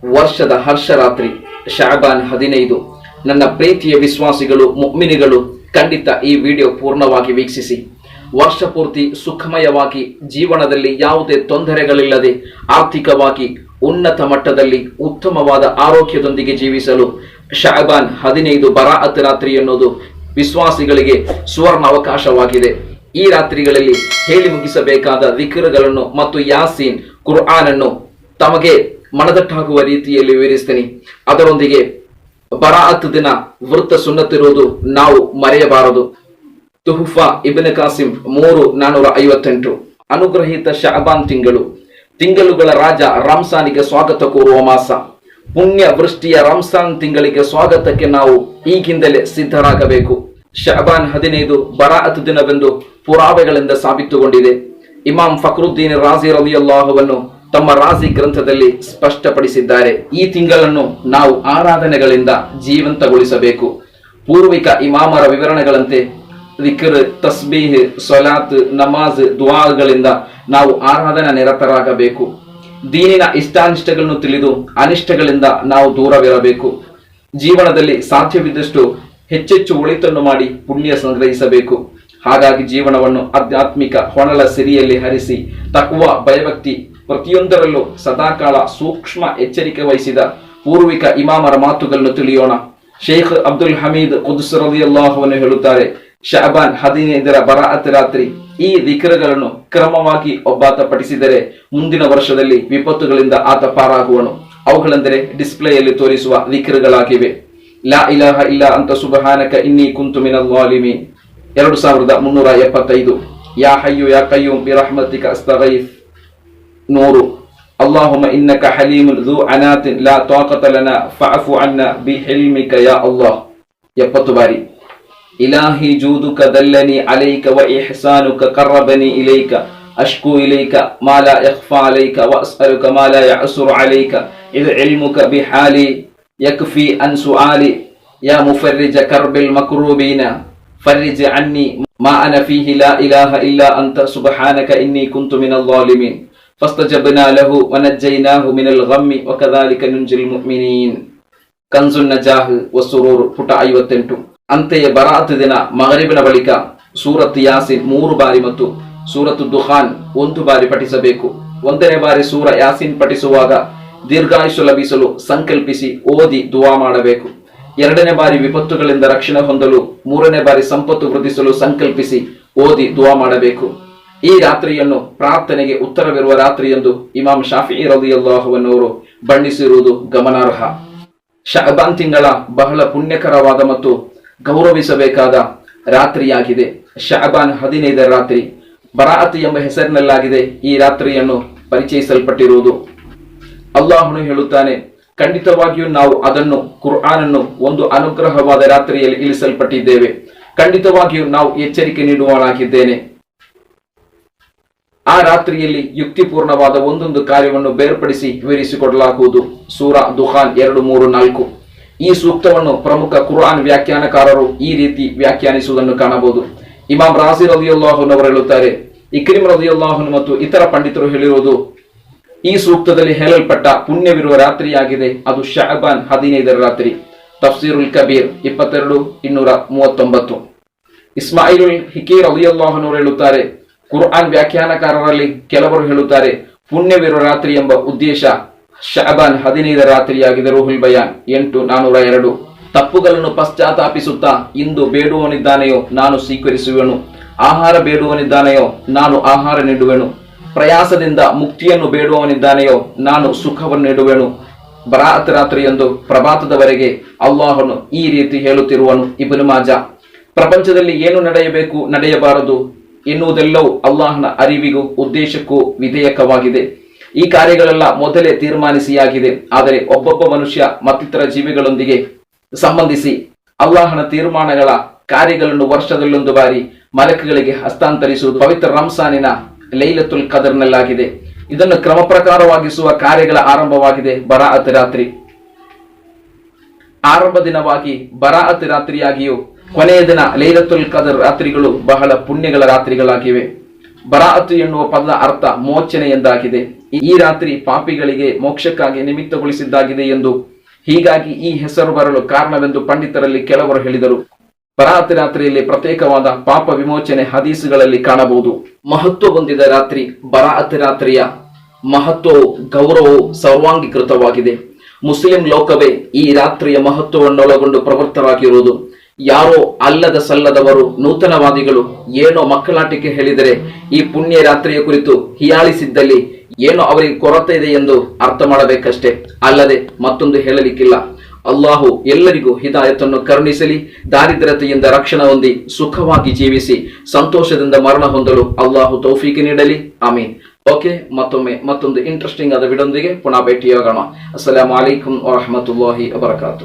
ವರ್ಷದ ಹರ್ಷರಾತ್ರಿ ಶಅಬಾನ್ 15. ನನ್ನ ಪ್ರೀತಿಯ ವಿಶ್ವಾಸಿಗಳು, ಮುಅ್ಮಿನಿಗಳು, ಖಂಡಿತ ಈ ವಿಡಿಯೋ ಪೂರ್ಣವಾಗಿ ವೀಕ್ಷಿಸಿ. ವರ್ಷ ಪೂರ್ತಿ ಸುಖಮಯವಾಗಿ, ಜೀವನದಲ್ಲಿ ಯಾವುದೇ ತೊಂದರೆಗಳಿಲ್ಲದೆ, ಆರ್ಥಿಕವಾಗಿ ಉನ್ನತ ಮಟ್ಟದಲ್ಲಿ ಉತ್ತಮವಾದ ಆರೋಗ್ಯದೊಂದಿಗೆ ಜೀವಿಸಲು ಶಅಬಾನ್ 15 ಬರಾಅತ್ ರಾತ್ರಿ ಎನ್ನುವುದು ವಿಶ್ವಾಸಿಗಳಿಗೆ ಸುವರ್ಣ ಅವಕಾಶವಾಗಿದೆ. ಈ ರಾತ್ರಿಗಳಲ್ಲಿ ಹೇಳಿ ಮುಗಿಸಬೇಕಾದ ದಿಕ್ರುಗಳನ್ನು ಮತ್ತು ಯಾಸೀನ್, ಕುರ್ಆನ್ ಅನ್ನು ತಮಗೆ ಮನದಟ್ಟಾಗುವ ರೀತಿಯಲ್ಲಿ ವಿವರಿಸ್ತೀನಿ. ಅದರೊಂದಿಗೆ ಬರಾಅತ್ ದಿನ ವೃತ್ತ ಸುನ್ನತಿರುವುದು ನಾವು ಮರೆಯಬಾರದು. ತುಹುಫಾ ಇಬ್ನ್ ಕಾಸಿಂ 3,458. ಅನುಗ್ರಹಿತ ಶಅಬಾನ್ ತಿಂಗಳುಗಳ ರಾಜ ರಂಜಾನಿಗೆ ಸ್ವಾಗತ ಕೋರುವ ಮಾಸ. ಪುಣ್ಯ ವೃಷ್ಟಿಯ ರಂಜಾನ್ ತಿಂಗಳಿಗೆ ಸ್ವಾಗತಕ್ಕೆ ನಾವು ಈಗಿಂದಲೇ ಸಿದ್ಧರಾಗಬೇಕು. ಶಅಬಾನ್ 15 ಬರಾಅತ್ ದಿನವೆಂದು ಪುರಾವೆಗಳಿಂದ ಸಾಬೀತುಗೊಂಡಿದೆ. ಇಮಾಮ್ ಫಕ್ರುದ್ದೀನ್ ರಾಜಿ ರಲಿಯಲ್ಲಾಹು ಅನ್ಹು ತಮ್ಮ ರಾಜಿ ಗ್ರಂಥದಲ್ಲಿ ಸ್ಪಷ್ಟಪಡಿಸಿದ್ದಾರೆ. ಈ ತಿಂಗಳನ್ನು ನಾವು ಆರಾಧನೆಗಳಿಂದ ಜೀವಂತಗೊಳಿಸಬೇಕು. ಪೂರ್ವಿಕ ಇಮಾಮರ ವಿವರಣೆಗಳಂತೆ ದಿಕ್ರ್, ತಸ್ಬೀಹ್, ಸಲಾತ್, ನಮಾಜ್, ದುಆಗಳಿಂದ ನಾವು ಆರಾಧನಾ ನಿರತರಾಗಬೇಕು. ದೀನಿನ ಇಷ್ಟಾನಿಷ್ಟಗಳನ್ನು ತಿಳಿದು ಅನಿಷ್ಟಗಳಿಂದ ನಾವು ದೂರವಿರಬೇಕು. ಜೀವನದಲ್ಲಿ ಸಾಧ್ಯವಿದ್ದಷ್ಟು ಹೆಚ್ಚೆಚ್ಚು ಒಳಿತನ್ನು ಮಾಡಿ ಪುಣ್ಯ ಸಂಗ್ರಹಿಸಬೇಕು. ಹಾಗಾಗಿ ಜೀವನವನ್ನು ಆಧ್ಯಾತ್ಮಿಕ ಹೊನಲ ಸಿರಿಯಲ್ಲಿ ಹರಿಸಿ ತಕ್ವಾ, ಭಯಭಕ್ತಿ ಪ್ರತಿಯೊಂದರಲ್ಲೂ ಸದಾಕಾಲ ಸೂಕ್ಷ್ಮ ಎಚ್ಚರಿಕೆ ವಹಿಸಿದ ಪೂರ್ವಿಕ ಇಮಾಮರ ಮಾತುಗಳನ್ನು ತಿಳಿಯೋಣ. ಶೇಖ್ ಅಬ್ದುಲ್ ಹಮೀದ್ ಕುದ್ಸ್ ರಲಿಯಲ್ಲಾಹು ಅನ್ಹು ಹೇಳುತ್ತಾರೆ, ಶಅಬಾನ್ 15 ಬರಾಅತ್ ರಾತ್ರಿ ಈ ದಿಕ್ರುಗಳನ್ನು ಕ್ರಮವಾಗಿ ಒಬ್ಬಾತ ಪಠಿಸಿದರೆ ಮುಂದಿನ ವರ್ಷದಲ್ಲಿ ವಿಪತ್ತುಗಳಿಂದ ಆತ ಪಾರಾಗುವನು. ಅವುಗಳೆಂದರೆ ಡಿಸ್ಪ್ಲೇಯಲ್ಲಿ ತೋರಿಸುವ ದಿಕ್ರುಗಳಾಗಿವೆ. ಲಾ ಇಲಾಹ ಇಲ್ಲ ಅಂತ ಸುಬ್ಹಾನಕ ಇನ್ನಿ ಕುಂತು ಮಿನಲ್ ಝಾಲಿಮೀನ್ 2375. ಯಾ ಹಯ್ಯು ಯಾ ಕಯ್ಯೂಮ್ ಬಿರಹ್ಮತಿಕ ಅಸ್ತಗೀಸ್ 100. ಅಲ್ಲಾಹುಮ್ಮ ಇನ್ನಕ ಹಲೀಮುನ್ ಝೂ ಅನಾತಿನ್ ಲಾ ತಾಕತ ಲನಾ ಫಅಫು ಅನ್ನಾ ಬಿಹಿಲ್ಮಿಕ ಯಾ ಅಲ್ಲಾಹ್ 70 ಬಾರಿ. ಇಲಾಹಿ ಜೂದುಕ ದಲ್ಲನಿ ಅಲೈಕ ವ ಇಹ್ಸಾನುಕ ಕರ್ರಬನಿ ಇಲೈಕ ಅಶ್ಕು ಇಲೈಕ ಮಾ ಲಾ ಯಖ್ಫಾ ಅಲೈಕ ವ ಅಸ್ಅಲುಕ ಮಾ ಲಾ ಯಅಸುರು ಅಲೈಕ ಇದ್ ಇಲ್ಮುಕ ಬಿಹಾಲಿ ಯಕ್ಫಿ ಅನ್ ಸುಆಲಿ ಯಾ ಮುಫರ್ರಿಜ ಕರ್ಬಿಲ್ ಮಕ್ರೂಬೀನ ಫರ್ರಿಜ್ ಅನ್ನಿ ಮಾ ಅನ ಫೀಹಿ ಲಾ ಇಲಾಹ ಇಲ್ಲ ಅಂತ ಸುಬ್ಹಾನಕ ಇನ್ನಿ ಕುಂತು ಮಿನಲ್ ಝಾಲಿಮೀನ್ ಫಸ್ತಜಬ್ನಾ ಲಹು ವ ನಜ್ಜೈನಾಹು ಮಿನಲ್ ಗಮ್ಮಿ ವ ಕದಾಲಿಕ ನುಂಜಿಲ್ ಮುಅ್ಮಿನೀನ್ ಕನ್ಜುನ್ ನಜಾಹ್ ವ ಸುರೂರ್ ಪುಟ 58. ಅಂತೆಯೇ ಬರಾಅತ್ ದಿನ ಮಗರಿಬಿನ ಬಳಿಕ ಸೂರತ್ ಯಾಸೀನ್ 3 ಬಾರಿ ಮತ್ತು ಸೂರತ್ ದುಖಾನ್ 1 ಬಾರಿ ಪಠಿಸಬೇಕು. 1ನೇ ಬಾರಿ ಸೂರ ಯಾಸೀನ್ ಪಠಿಸುವಾಗ ದೀರ್ಘಾಯುಷ್ಯ ಲಭಿಸಲು ಸಂಕಲ್ಪಿಸಿ ಓದಿ ದುವಾ ಮಾಡಬೇಕು. 2ನೇ ಬಾರಿ ವಿಪತ್ತುಗಳಿಂದ ರಕ್ಷಣೆ ಹೊಂದಲು, 3ನೇ ಬಾರಿ ಸಂಪತ್ತು ವೃದ್ಧಿಸಲು ಸಂಕಲ್ಪಿಸಿ ಓದಿ ದುವಾ ಮಾಡಬೇಕು. ಈ ರಾತ್ರಿಯನ್ನು ಪ್ರಾರ್ಥನೆಗೆ ಉತ್ತರವಿರುವ ರಾತ್ರಿ ಎಂದು ಇಮಾಮ್ ಶಾಫಿഈ ರಲಿಯಲ್ಲಾಹು ಅನ್ಹು ಬಣ್ಣಿಸಿರುವುದು ಗಮನಾರ್ಹ. ಶಅಬಾನ್ ತಿಂಗಳ ಬಹಳ ಪುಣ್ಯಕರವಾದ ಮತ್ತು ಗೌರವಿಸಬೇಕಾದ ರಾತ್ರಿಯಾಗಿದೆ ಶಅಬಾನ್ 15 ರಾತ್ರಿ. ಬರಾಅತ್ ಎಂಬ ಹೆಸರಿನಲ್ಲಾಗಿದೆ ಈ ರಾತ್ರಿಯನ್ನು ಪರಿಚಯಿಸಲ್ಪಟ್ಟಿರುವುದು. ಅಲ್ಲಾಹನು ಹೇಳುತ್ತಾನೆ, ಖಂಡಿತವಾಗಿಯೂ ನಾವು ಅದನ್ನು, ಕುರ್ಆನ್ ಅನ್ನು ಒಂದು ಅನುಗ್ರಹವಾದ ರಾತ್ರಿಯಲ್ಲಿ ಇಳಿಸಲ್ಪಟ್ಟಿದ್ದೇವೆ. ಖಂಡಿತವಾಗಿಯೂ ನಾವು ಎಚ್ಚರಿಕೆ ನೀಡುವವನಾಗಿದ್ದೇನೆ. ಆ ರಾತ್ರಿಯಲ್ಲಿ ಯುಕ್ತಿಪೂರ್ಣವಾದ ಒಂದೊಂದು ಕಾರ್ಯವನ್ನು ಬೇರ್ಪಡಿಸಿ ವಿವರಿಸಿಕೊಡಲಾಗುವುದು. ಸೂರಾ ದುಖಾನ್ 2, 3, 4. ಈ ಸೂಕ್ತವನ್ನು ಪ್ರಮುಖ ಕುರ್ಆನ್ ವ್ಯಾಖ್ಯಾನಕಾರರು ಈ ರೀತಿ ವ್ಯಾಖ್ಯಾನಿಸುವುದನ್ನು ಕಾಣಬಹುದು. ಇಮಾಮ್ ರಾಜಿ ರಲಿಯಲ್ಲಾಹು ಅನ್ಹು ಹೇಳುತ್ತಾರೆ, ಇಕ್ರಿಮ್ ರಲಿಯಲ್ಲಾಹು ಅನ್ಹು ಮತ್ತು ಇತರ ಪಂಡಿತರು ಹೇಳಿರುವುದು, ಈ ಸೂಕ್ತದಲ್ಲಿ ಹೇಳಲ್ಪಟ್ಟ ಪುಣ್ಯವಿರುವ ರಾತ್ರಿಯಾಗಿದೆ ಅದು ಶಅಬಾನ್ 15 ರಾತ್ರಿ. ತಫ್ಸೀರುಲ್ ಕಬೀರ್ 22,239. ಇಸ್ಮಾಯಿಲುಲ್ ಹಿಕಿ ರಲಿಯಲ್ಲಾಹು ಅನ್ಹು ಹೇಳುತ್ತಾರೆ, ಕುರ್ಆನ್ ವ್ಯಾಖ್ಯಾನಕಾರರಲ್ಲಿ ಕೆಲವರು ಹೇಳುತ್ತಾರೆ, ಪುಣ್ಯವಿರುವ ರಾತ್ರಿ ಎಂಬ ಉದ್ದೇಶ ಶಅಬಾನ್ 15 ರಾತ್ರಿಯಾಗಿದೆ. ರೂಹುಲ್ ಬಯಾನ್ 8,402. ತಪ್ಪುಗಳನ್ನು ಪಶ್ಚಾತ್ತಾಪಿಸುತ್ತಾ ಇಂದು ಬೇಡುವವನಿದ್ದಾನೆಯೋ ನಾನು ಸ್ವೀಕರಿಸುವೆನು, ಆಹಾರ ಬೇಡುವವನಿದ್ದಾನೆಯೋ ನಾನು ಆಹಾರ ನೀಡುವೆನು, ಪ್ರಯಾಸದಿಂದ ಮುಕ್ತಿಯನ್ನು ಬೇಡುವವನಿದ್ದಾನೆಯೋ ನಾನು ಸುಖವನ್ನು ನೀಡುವೆನು. ಬರಾಅತ್ ರಾತ್ರಿ ಎಂದು ಪ್ರಭಾತದವರೆಗೆ ಅಲ್ಲಾಹನು ಈ ರೀತಿ ಹೇಳುತ್ತಿರುವನು. ಇಬ್ನ್ ಮಾಜಾ. ಪ್ರಪಂಚದಲ್ಲಿ ಏನು ನಡೆಯಬೇಕು, ನಡೆಯಬಾರದು ಎನ್ನುವುದೆಲ್ಲವೂ ಅಲ್ಲಾಹನ ಅರಿವಿಗೂ ಉದ್ದೇಶಕ್ಕೂ ವಿಧೇಯಕವಾಗಿದೆ. ಈ ಕಾರ್ಯಗಳೆಲ್ಲ ಮೊದಲೇ ತೀರ್ಮಾನಿಸಿಯಾಗಿದೆ. ಆದರೆ ಒಬ್ಬೊಬ್ಬ ಮನುಷ್ಯ ಮತ್ತಿತರ ಜೀವಿಗಳೊಂದಿಗೆ ಸಂಬಂಧಿಸಿ ಅಲ್ಲಾಹನ ತೀರ್ಮಾನಗಳ ಕಾರ್ಯಗಳನ್ನು ವರ್ಷದಲ್ಲೊಂದು ಬಾರಿ ಮಲಕ್ಗಳಿಗೆ ಹಸ್ತಾಂತರಿಸುವುದು ಪವಿತ್ರ ರಂಜಾನಿನ ಲೈಲತುಲ್ ಕದರ್ನಲ್ಲಾಗಿದೆ. ಇದನ್ನು ಕ್ರಮ ಪ್ರಕಾರವಾಗಿಸುವ ಕಾರ್ಯಗಳ ಆರಂಭವಾಗಿದೆ ಬರಾಅತ್ ರಾತ್ರಿ. ಆರಂಭ ದಿನವಾಗಿ ಬರಾಅತ್ ರಾತ್ರಿಯಾಗಿಯೂ ಕೊನೆಯ ದಿನ ಲೈಲತುಲ್ ಕದರ್ ರಾತ್ರಿಗಳು ಬಹಳ ಪುಣ್ಯಗಳ ರಾತ್ರಿಗಳಾಗಿವೆ. ಬರಾಅತ್ ಎನ್ನುವ ಪದದ ಅರ್ಥ ಮೋಚನೆ ಎಂದಾಗಿದೆ. ಈ ರಾತ್ರಿ ಪಾಪಿಗಳಿಗೆ ಮೋಕ್ಷಕ್ಕಾಗಿ ನಿಮಿತ್ತಗೊಳಿಸಿದ್ದಾಗಿದೆ ಎಂದು, ಹೀಗಾಗಿ ಈ ಹೆಸರು ಬರಲು ಕಾರಣವೆಂದು ಪಂಡಿತರಲ್ಲಿ ಕೆಲವರು ಹೇಳಿದರು. ಬರಾತ್ ರಾತ್ರಿಯಲ್ಲಿ ಪ್ರತ್ಯೇಕವಾದ ಪಾಪ ವಿಮೋಚನೆ ಹದೀಸುಗಳಲ್ಲಿ ಕಾಣಬಹುದು. ಮಹತ್ವ ಹೊಂದಿದ ರಾತ್ರಿ ಬರಾತ್ ರಾತ್ರಿಯ ಮಹತ್ವವು ಗೌರವವು ಸರ್ವಾಂಗೀಕೃತವಾಗಿದೆ. ಮುಸ್ಲಿಂ ಲೋಕವೇ ಈ ರಾತ್ರಿಯ ಮಹತ್ವವನ್ನೊಳಗೊಂಡು ಪ್ರವೃತ್ತರಾಗಿರುವುದು. ಯಾರೋ ಅಲ್ಲದ ಸಲ್ಲದವರು ನೂತನವಾದಿಗಳು ಏನೋ ಮಕ್ಕಳಾಟಿಕೆ ಹೇಳಿದರೆ ಈ ಪುಣ್ಯ ರಾತ್ರಿಯ ಕುರಿತು ಹಿಯಾಳಿಸಿದ್ದಲ್ಲಿ ಏನೋ ಅವರಿಗೆ ಕೊರತೆ ಇದೆ ಎಂದು ಅರ್ಥ ಮಾಡಬೇಕಷ್ಟೇ, ಅಲ್ಲದೆ ಮತ್ತೊಂದು ಹೇಳಲಿಕ್ಕಿಲ್ಲ. ಅಲ್ಲಾಹು ಎಲ್ಲರಿಗೂ ಹಿದಾಯತನ್ನು ಕರುಣಿಸಲಿ. ದಾರಿದ್ರ್ಯತೆಯಿಂದ ರಕ್ಷಣೆ ಹೊಂದಿ ಸುಖವಾಗಿ ಜೀವಿಸಿ ಸಂತೋಷದಿಂದ ಮರಣ ಹೊಂದಲು ಅಲ್ಲಾಹು ತೌಫೀಕ್ ನೀಡಲಿ. ಆಮೀನ್. ಓಕೆ, ಮತ್ತೊಂದು ಇಂಟ್ರೆಸ್ಟಿಂಗ್ ಆದ ವಿಡಿಯೋದೊಂದಿಗೆ ಪುನಃ ಭೇಟಿಯಾಗೋಣ. ಅಸ್ಸಲಾಮು ಅಲೈಕುಂ ವರಹಮತುಲ್ಲಾಹಿ ವಬರಕಾತು.